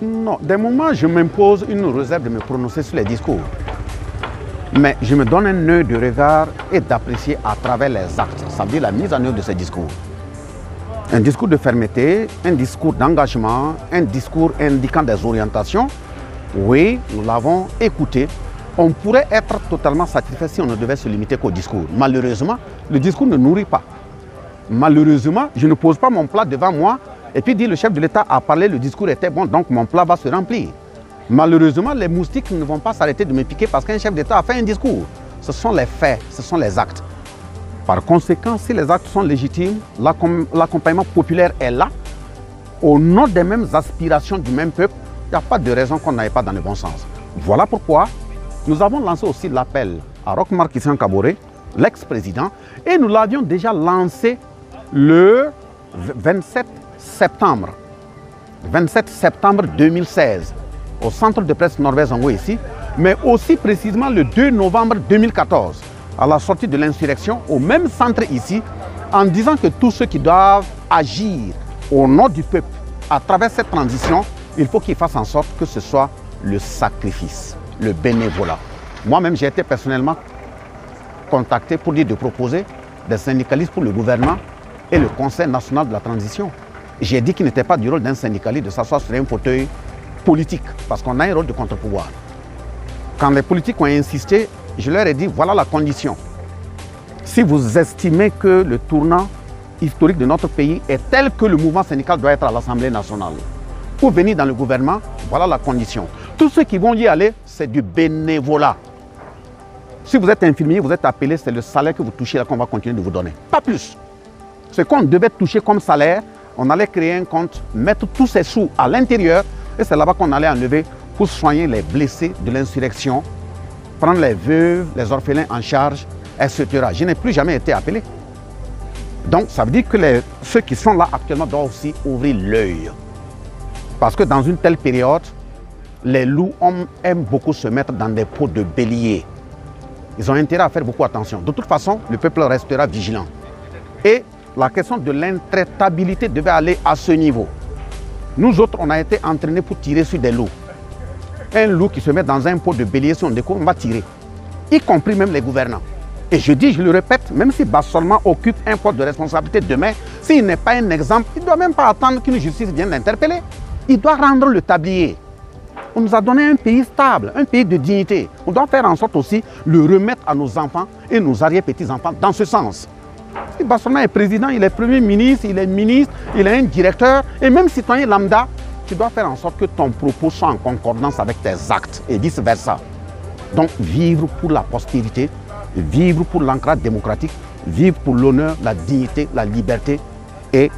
Non, des moments, je m'impose une réserve de me prononcer sur les discours. Mais je me donne un œil de regard et d'apprécier à travers les actes, ça veut dire la mise en œuvre de ces discours. Un discours de fermeté, un discours d'engagement, un discours indiquant des orientations. Oui, nous l'avons écouté. On pourrait être totalement satisfait si on ne devait se limiter qu'au discours. Malheureusement, le discours ne nourrit pas. Malheureusement, je ne pose pas mon plat devant moi et puis dire le chef de l'État a parlé, le discours était bon, donc mon plat va se remplir. Malheureusement, les moustiques ne vont pas s'arrêter de me piquer parce qu'un chef d'État a fait un discours. Ce sont les faits, ce sont les actes. Par conséquent, si les actes sont légitimes, l'accompagnement populaire est là, au nom des mêmes aspirations du même peuple, il n'y a pas de raison qu'on n'aille pas dans le bon sens. Voilà pourquoi nous avons lancé aussi l'appel à Roch Marc Christian Kaboré, l'ex-président, et nous l'avions déjà lancé le 27 septembre 2016 au centre de presse Norvège-Zongo ici, mais aussi précisément le 2 novembre 2014 à la sortie de l'insurrection au même centre ici, en disant que tous ceux qui doivent agir au nom du peuple à travers cette transition, il faut qu'ils fassent en sorte que ce soit le sacrifice, le bénévolat. Moi-même, j'ai été personnellement contacté pour dire de proposer des syndicalistes pour le gouvernement et le Conseil national de la transition. J'ai dit qu'il n'était pas du rôle d'un syndicaliste de s'asseoir sur un fauteuil politique, parce qu'on a un rôle de contre-pouvoir. Quand les politiques ont insisté, je leur ai dit, voilà la condition. Si vous estimez que le tournant historique de notre pays est tel que le mouvement syndical doit être à l'Assemblée nationale, pour venir dans le gouvernement, voilà la condition. Tous ceux qui vont y aller, c'est du bénévolat. Si vous êtes infirmier, vous êtes appelé, c'est le salaire que vous touchez là qu'on va continuer de vous donner. Pas plus. Ce qu'on devait toucher comme salaire, on allait créer un compte, mettre tous ces sous à l'intérieur, et c'est là-bas qu'on allait enlever pour soigner les blessés de l'insurrection, prendre les veuves, les orphelins en charge, etc. Je n'ai plus jamais été appelé. Donc ça veut dire que ceux qui sont là actuellement doivent aussi ouvrir l'œil. Parce que dans une telle période, les loups aiment beaucoup se mettre dans des pots de bélier. Ils ont intérêt à faire beaucoup attention. De toute façon, le peuple restera vigilant. Et la question de l'intraitabilité devait aller à ce niveau. Nous autres, on a été entraînés pour tirer sur des loups. Un loup qui se met dans un pot de bélier, si on découvre, on va tirer. Y compris même les gouvernants. Et je dis, je le répète, même si Bassolman occupe un poste de responsabilité demain, s'il n'est pas un exemple, il ne doit même pas attendre qu'une justice vienne l'interpeller. Il doit rendre le tablier. On nous a donné un pays stable, un pays de dignité. On doit faire en sorte aussi de le remettre à nos enfants et nos arrière-petits-enfants dans ce sens. Si Bassolman est président, il est premier ministre, il est un directeur, et même citoyen lambda, tu dois faire en sorte que ton propos soit en concordance avec tes actes et vice-versa. Donc vivre pour la postérité, vivre pour l'ancrage démocratique, vivre pour l'honneur, la dignité, la liberté et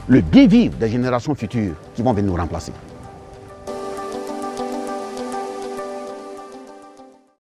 le bien-vivre des générations futures qui vont venir nous remplacer.